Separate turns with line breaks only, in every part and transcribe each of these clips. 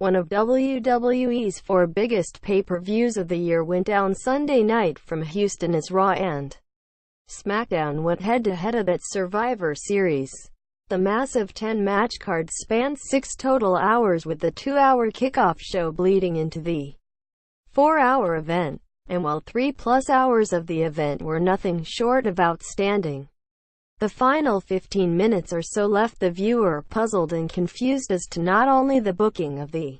One of WWE's 4 biggest pay-per-views of the year went down Sunday night from Houston as Raw and SmackDown went head-to-head at that Survivor Series. The massive 10-match card spanned 6 total hours, with the 2-hour kickoff show bleeding into the 4-hour event. And while 3+ hours of the event were nothing short of outstanding, the final 15 minutes or so left the viewer puzzled and confused as to not only the booking of the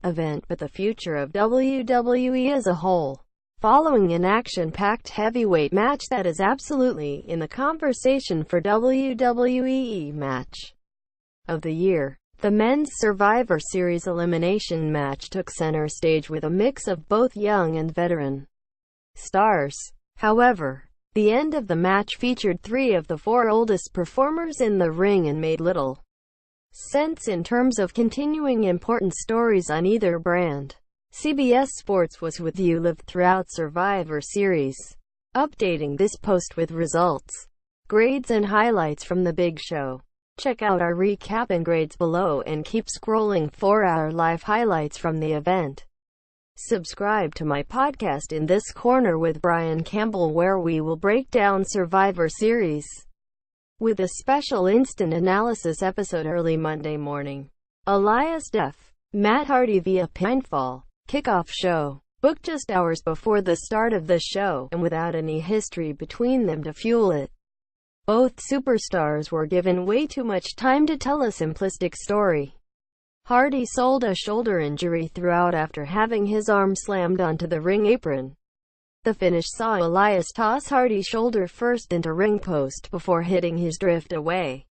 event but the future of WWE as a whole. Following an action-packed heavyweight match that is absolutely in the conversation for WWE Match of the Year, the men's Survivor Series elimination match took center stage with a mix of both young and veteran stars. However, the end of the match featured 3 of the 4 oldest performers in the ring and made little sense in terms of continuing important stories on either brand. CBS Sports was with you live throughout Survivor Series, updating this post with results, grades and highlights from the big show. Check out our recap and grades below and keep scrolling for our live highlights from the event. Subscribe to my podcast In This Corner with Brian Campbell, where we will break down Survivor Series with a special instant analysis episode early Monday morning. Elias Def, Matt Hardy via pinfall. Kickoff show. Booked just hours before the start of the show, and without any history between them to fuel it. Both superstars were given way too much time to tell a simplistic story. Hardy sold a shoulder injury throughout after having his arm slammed onto the ring apron. The finish saw Elias toss Hardy's shoulder first into ring post before hitting his drift away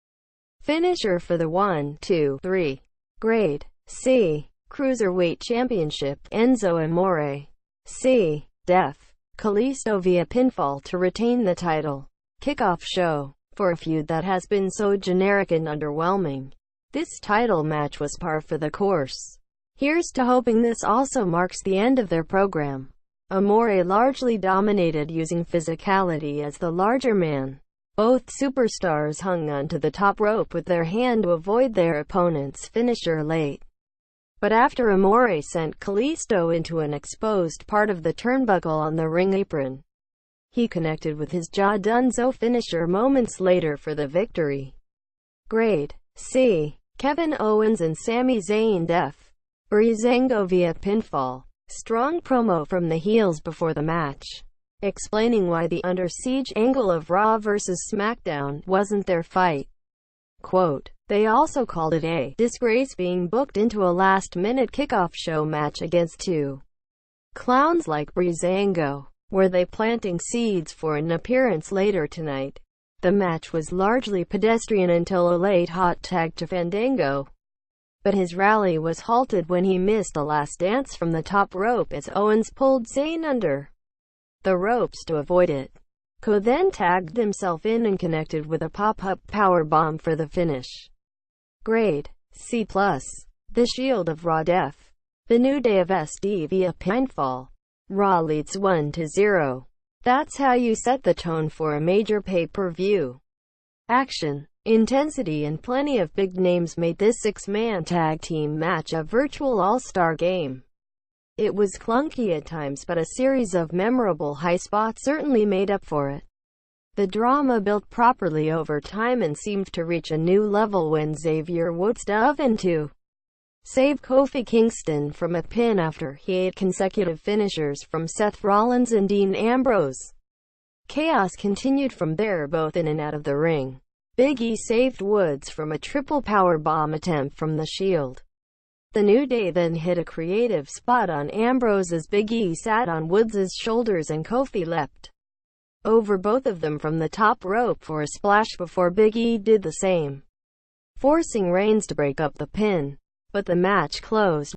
finisher for the 1-2-3 Grade C Cruiserweight Championship. Enzo Amore, C. Def, Kalisto via pinfall to retain the title. Kickoff show. For a feud that has been so generic and underwhelming, this title match was par for the course. Here's to hoping this also marks the end of their program. Amore largely dominated, using physicality as the larger man. Both superstars hung onto the top rope with their hand to avoid their opponent's finisher late. But after Amore sent Kalisto into an exposed part of the turnbuckle on the ring apron, he connected with his jaw Dunzo finisher moments later for the victory. Grade C. Kevin Owens and Sami Zayn. Def, Breezango via pinfall. Strong promo from the heels before the match, explaining why the Under Siege angle of Raw vs. SmackDown wasn't their fight. Quote, "They also called it a disgrace being booked into a last-minute kickoff show match against 2 clowns like Breezango. Were they planting seeds for an appearance later tonight?" The match was largely pedestrian until a late hot tag to Fandango, but his rally was halted when he missed a last dance from the top rope as Owens pulled Zayn under the ropes to avoid it. Co then tagged himself in and connected with a pop-up powerbomb for the finish. Grade C+. The Shield of Raw. Def, The New Day of SD via pinfall. Raw leads 1-0. That's how you set the tone for a major pay-per-view. Action, intensity and plenty of big names made this 6-man tag team match a virtual all-star game. It was clunky at times, but a series of memorable high spots certainly made up for it. The drama built properly over time and seemed to reach a new level when Xavier Woods dove in to save Kofi Kingston from a pin after he had consecutive finishers from Seth Rollins and Dean Ambrose. Chaos continued from there, both in and out of the ring. Big E saved Woods from a triple powerbomb attempt from the Shield. The New Day then hit a creative spot on Ambrose as Big E sat on Woods' shoulders and Kofi leapt over both of them from the top rope for a splash before Big E did the same, forcing Reigns to break up the pin. But the match closed